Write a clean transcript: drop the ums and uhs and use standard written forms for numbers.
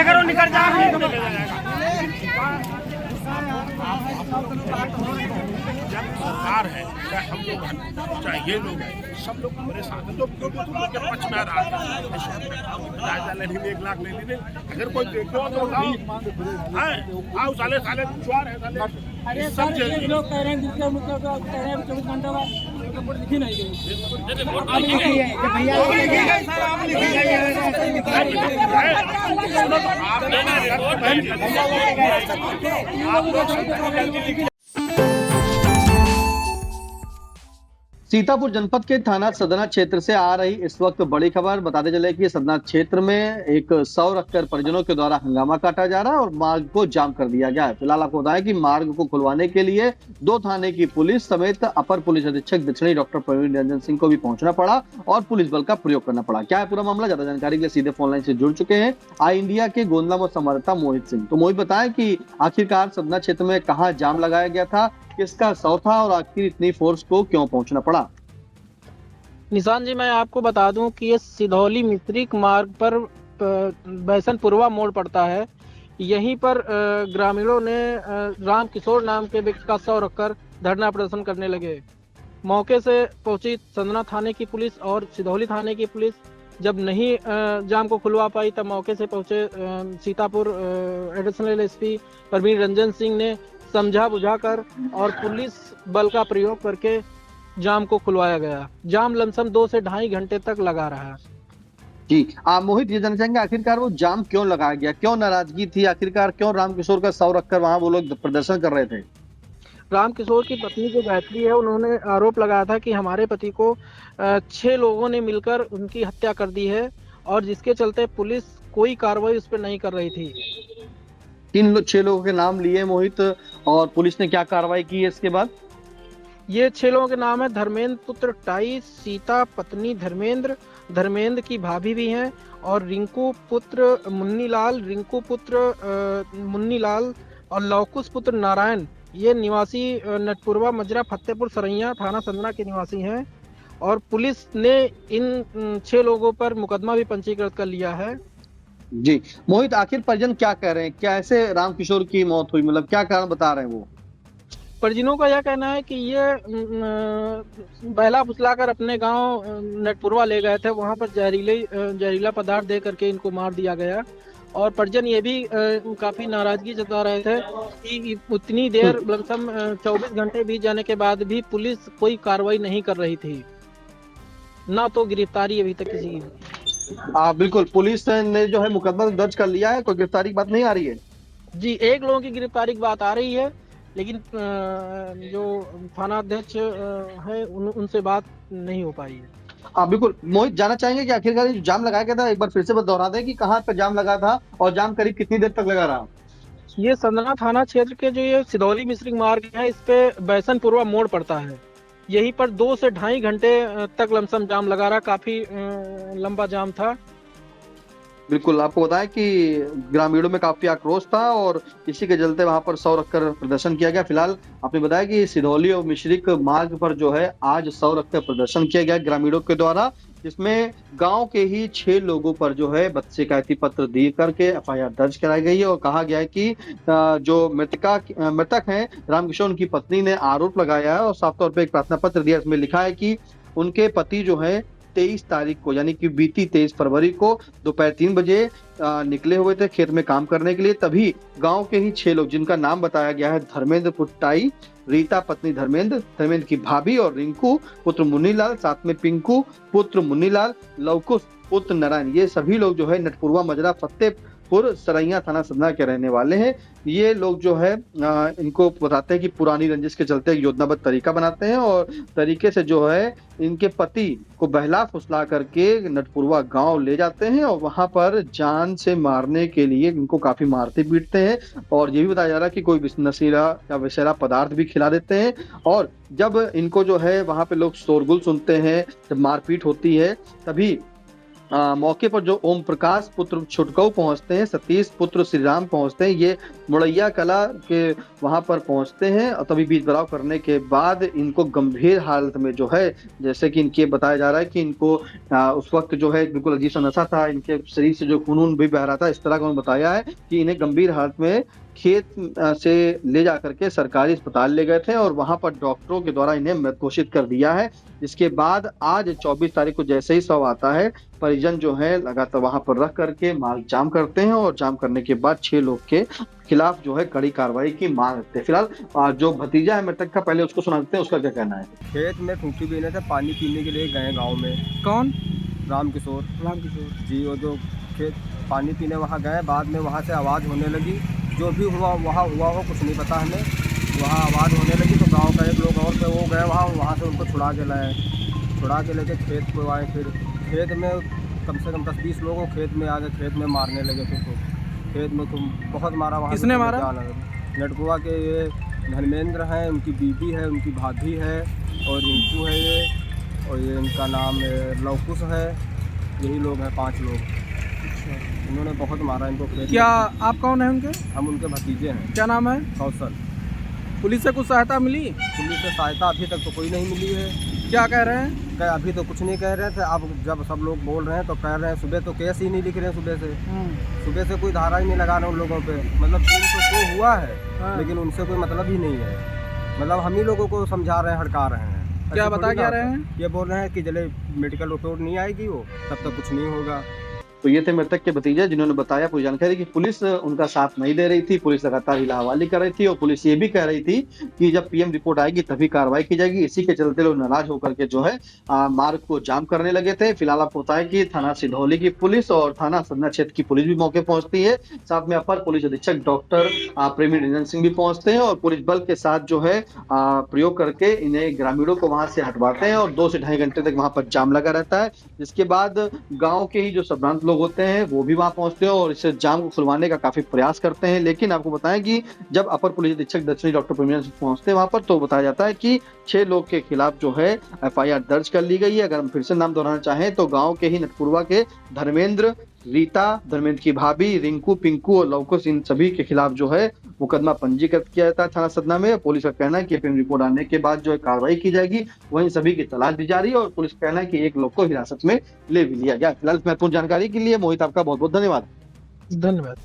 करो निकल जा। जब सरकार है चाहे हम लोग हैं चाहे ये लोग हैं सब लोग हमारे साथ हैं। तो पक्ष में आ रहा है 1 लाख ले लीजिए। अगर कोई देखो तो आओ साले साले चुआर है साले। अरे सर ये लोग कह रहे हैं जिसके मुद्दे पे कह रहे हैं 24 घंटे बाद रिपोर्ट लिखी नहीं गई। आप लिखी है भैया लिखी गई सर आप लिखी गई। सीतापुर जनपद के थाना सदना क्षेत्र से आ रही इस वक्त बड़ी खबर बताते चले कि सदना क्षेत्र में एक 100 रखकर परिजनों के द्वारा हंगामा काटा जा रहा है और मार्ग को जाम कर दिया गया है। फिलहाल आपको बताएं कि मार्ग को खुलवाने के लिए 2 थाने की पुलिस समेत अपर पुलिस अधीक्षक दक्षिणी डॉक्टर प्रवीण रंजन सिंह को भी पहुंचना पड़ा और पुलिस बल का प्रयोग करना पड़ा। क्या है पूरा मामला, ज्यादा जानकारी के लिए सीधे फोन लाइन से जुड़ चुके हैं आई इंडिया के गोंदला में संवाददाता मोहित सिंह। तो मोहित बताएं कि आखिरकार सदना क्षेत्र में कहाँ जाम लगाया गया था, किसका सौ था और आखिर इतनी फोर्स को क्यों पहुंचना पड़ा। निशान जी, मैं आपको बता दूं कि ये सिधौली मिस्रिक मार्ग पर बैसनपुरवा मोड़ पड़ता है। यहीं पर ग्रामीणों ने राम किशोर नाम के व्यक्ति का 100 रखकर धरना प्रदर्शन करने लगे। मौके से पहुंची सदना थाने की पुलिस और सिधौली थाने की पुलिस। जब नहीं जाम को खुलवा पाई तब मौके से पहुंचे सीतापुर एडिशनल एसपी प्रवीण रंजन सिंह ने समझा बुझाकर और पुलिस बल का प्रयोग करके जाम को खुलवाया गया। जाम लमसम 2 से 2.5 घंटे तक लगा रहा। जी मोहित, ये जानना चाहेंगे आखिरकार वो जाम क्यों लगाया गया, क्यों नाराजगी थी, आखिरकार क्यों रामकिशोर का 100 रखकर वहां वो लोग प्रदर्शन कर रहे थे। रामकिशोर की पत्नी जो गायत्री है उन्होंने आरोप लगाया था कि हमारे पति को 6 लोगों ने मिलकर उनकी हत्या कर दी है और जिसके चलते पुलिस कोई कार्रवाई उस पर नहीं कर रही थी। 6 लोगों के नाम लिए मोहित, और पुलिस ने क्या कार्रवाई की है इसके बाद। ये 6 लोगों के नाम है धर्मेंद्र पुत्र टाई, सीता पत्नी धर्मेंद्र, धर्मेंद्र की भाभी भी हैं और रिंकू पुत्र मुन्नीलाल, रिंकू पुत्र मुन्नीलाल और लौकुश पुत्र नारायण। ये निवासी नटपुरवा मजरा फतेहपुर सरैया थाना सदना के निवासी हैं और पुलिस ने इन 6 लोगों पर मुकदमा भी पंजीकृत कर लिया है। जी मोहित, आखिर परिजन क्या कह रहे हैं, क्या ऐसे रामकिशोर की मौत हुई, मतलब क्या कारण बता रहे हैं वो। परिजनों का यह कहना है कि ये बहला फुसलाकर अपने गांव नटपुरवा ले गए थे, वहां पर जहरीला पदार्थ दे करके इनको मार दिया गया। और परिजन ये भी काफी नाराजगी जता रहे थे कि उतनी देर लमसम 24 घंटे बीत जाने के बाद भी पुलिस कोई कार्रवाई नहीं कर रही थी, ना तो गिरफ्तारी अभी तक किसी की। बिल्कुल, पुलिस ने जो है मुकदमा दर्ज कर लिया है, कोई गिरफ्तारी की बात नहीं आ रही है। जी, 1 लोगों की गिरफ्तारी की बात आ रही है, लेकिन जो थाना अध्यक्ष है उनसे बात नहीं हो पाई है। बिल्कुल मोहित, जानना चाहेंगे कि आखिरकार जो जाम लगाया गया था, एक बार फिर से दोहरा दें कि कहाँ पर जाम लगा था और जाम करीब कितनी देर तक लगा रहा। ये सदना थाना क्षेत्र के जो ये सिधौली मिस्रिक मार्ग है, इस पे बैसनपुरवा मोड़ पड़ता है। यहीं पर 2 से 2.5 घंटे तक लमसम जाम लगा रहा, काफी लंबा जाम था। बिल्कुल, आपको बताएं कि ग्रामीणों में काफी आक्रोश था और इसी के चलते वहां पर 100 रखकर प्रदर्शन किया गया। फिलहाल आपने बताया कि सिधौली और मिश्रिक मार्ग पर जो है आज 100 रखकर प्रदर्शन किया गया ग्रामीणों के द्वारा, जिसमें गांव के ही 6 लोगों पर जो है शिकायती पत्र दे करके FIR दर्ज कराई गई है और कहा गया है कि जो मृतक हैं रामकिशोर, उनकी पत्नी ने आरोप लगाया है और साफ तौर पर एक प्रार्थना पत्र दिया। इसमें लिखा है कि उनके पति जो है 23 तारीख को यानी कि बीती 23 फरवरी को दोपहर 3 बजे निकले हुए थे खेत में काम करने के लिए। तभी गांव के ही 6 लोग, जिनका नाम बताया गया है धर्मेंद्र पुट्टाई, रीता पत्नी धर्मेंद्र की भाभी और रिंकू पुत्र मुन्नीलाल, साथ में पिंकू पुत्र मुन्नीलाल, लवकुश पुत्र नारायण, ये सभी लोग जो है नटपुरवा मजरा फतेहपुर सरैया थाना सदना के रहने वाले हैं। ये लोग जो है इनको बताते हैं कि पुरानी रंजिश के चलते योजनाबद्ध तरीका बनाते हैं और तरीके से जो है इनके पति को बहला फुसला करके नटपुरवा गांव ले जाते हैं और वहां पर जान से मारने के लिए इनको काफी मारते पीटते हैं। और ये भी बताया जा रहा है कि कोई नशीला या विषैला पदार्थ भी खिला देते हैं। और जब इनको जो है वहां पे लोग शोरगुल सुनते हैं, जब मारपीट होती है, तभी मौके पर जो ओम प्रकाश पुत्र छुटकऊ पहुंचते हैं, सतीश पुत्र श्री राम पहुंचते हैं, ये मुड़ैया कला के वहां पर पहुंचते हैं और तभी बीच बराव करने के बाद इनको गंभीर हालत में जो है, जैसे कि इनके बताया जा रहा है कि इनको उस वक्त जो है बिल्कुल अजीब सा नशा था, इनके शरीर से जो खून भी बह रहा था, इस तरह का उन्होंने बताया है कि इन्हें गंभीर हालत में खेत से ले जाकर के सरकारी अस्पताल ले गए थे और वहां पर डॉक्टरों के द्वारा इन्हें मृत घोषित कर दिया है। इसके बाद आज 24 तारीख को जैसे ही शव आता है, परिजन जो है लगातार वहां पर रख करके मार्ग जाम करते हैं और जाम करने के बाद 6 लोग के खिलाफ जो है कड़ी कार्रवाई की मांग रखते हैं। फिलहाल जो भतीजा है मृतक का, पहले उसको सुनाते हैं, उसका क्या कहना है। खेत में खूंटी बीने थे, पानी पीने के लिए गए गाँव में। कौन? राम किशोर जी, वो जो खेत पानी पीने वहाँ गए, बाद में वहाँ से आवाज़ होने लगी, जो भी हुआ वहाँ हुआ हो कुछ नहीं पता हमें, वहाँ आवाज़ होने लगी तो गांव का एक लोग और थे, वो गए वहाँ से उनको छुड़ा के लाए, छुड़ा के लेके खेत को आए। फिर खेत में कम से कम 10-20 लोगों खेत में आ गए, खेत में मारने लगे थे। तो खेत में तुम बहुत मारा। वहाँ किसने मारा? लड़कुआ के ये धर्मेंद्र हैं, उनकी बीबी है, उनकी भाभी है और रिंकू है ये, और ये इनका नाम लवकुश है। यही लोग हैं, 5 लोग। इन्होंने बहुत मारा इनको खेत। क्या आप कौन है उनके? हम उनके भतीजे हैं। क्या नाम है? कौशल। पुलिस से कुछ सहायता मिली? पुलिस से सहायता अभी तक तो कोई नहीं मिली है। क्या कह रहे हैं? अभी तो कुछ नहीं कह रहे थे। अब जब सब लोग बोल रहे हैं तो कह रहे हैं, सुबह तो केस ही नहीं लिख रहे हैं, सुबह से कोई धारा ही नहीं लगा रहे उन लोगों पे। मतलब 302 हुआ है लेकिन उनसे कोई मतलब ही नहीं है। मतलब हम ही लोगों को समझा रहे हैं, हड़का रहे हैं। क्या बता क्या रहे हैं? ये बोल रहे हैं कि जले मेडिकल रिपोर्ट नहीं आएगी वो तब तक कुछ नहीं होगा। तो ये थे मृतक के भतीजे, जिन्होंने बताया पूरी जानकारी कि पुलिस उनका साथ नहीं दे रही थी, पुलिस लगातार हिला हवाली कर रही थी और पुलिस ये भी कह रही थी कि जब पीएम रिपोर्ट आएगी तभी कार्रवाई की जाएगी। इसी के चलते लोग नाराज होकर के जो है मार्ग को जाम करने लगे थे। फिलहाल आपको बताया कि थाना सिधौली की पुलिस और थाना सदना क्षेत्र की पुलिस भी मौके पहुंचती है, साथ में अपर पुलिस अधीक्षक डॉक्टर प्रेमी रंजन सिंह भी पहुंचते हैं और पुलिस बल के साथ जो है प्रयोग करके इन्हें ग्रामीणों को वहां से हटवाते हैं और 2 से ढाई घंटे तक वहां पर जाम लगा रहता है। जिसके बाद गाँव के ही जो संभ्रांत लोग होते हैं वो भी वहां पहुंचते हैं और इस जाम को खुलवाने का काफी प्रयास करते हैं। लेकिन आपको बताएं कि जब अपर पुलिस अधीक्षक दक्षिणी डॉक्टर प्रवीण सिंह पहुंचते हैं वहां पर, तो बताया जाता है कि 6 लोग के खिलाफ जो है FIR दर्ज कर ली गई है। अगर हम फिर से नाम दोहराना चाहें तो गांव के ही नटपुरवा के धर्मेंद्र, रीता, धर्मेंद्र की भाभी, रिंकू, पिंकू और लवकुश, इन सभी के खिलाफ जो है मुकदमा पंजीकृत किया जाता है थाना सदना में। पुलिस का कहना है कि पीएम रिपोर्ट आने के बाद जो है कार्रवाई की जाएगी। वहीं सभी की तलाश भी जारी है और पुलिस का कहना है कि 1 लोग को हिरासत में ले भी लिया गया। फिलहाल महत्वपूर्ण जानकारी के लिए मोहित आपका बहुत बहुत धन्यवाद। धन्यवाद।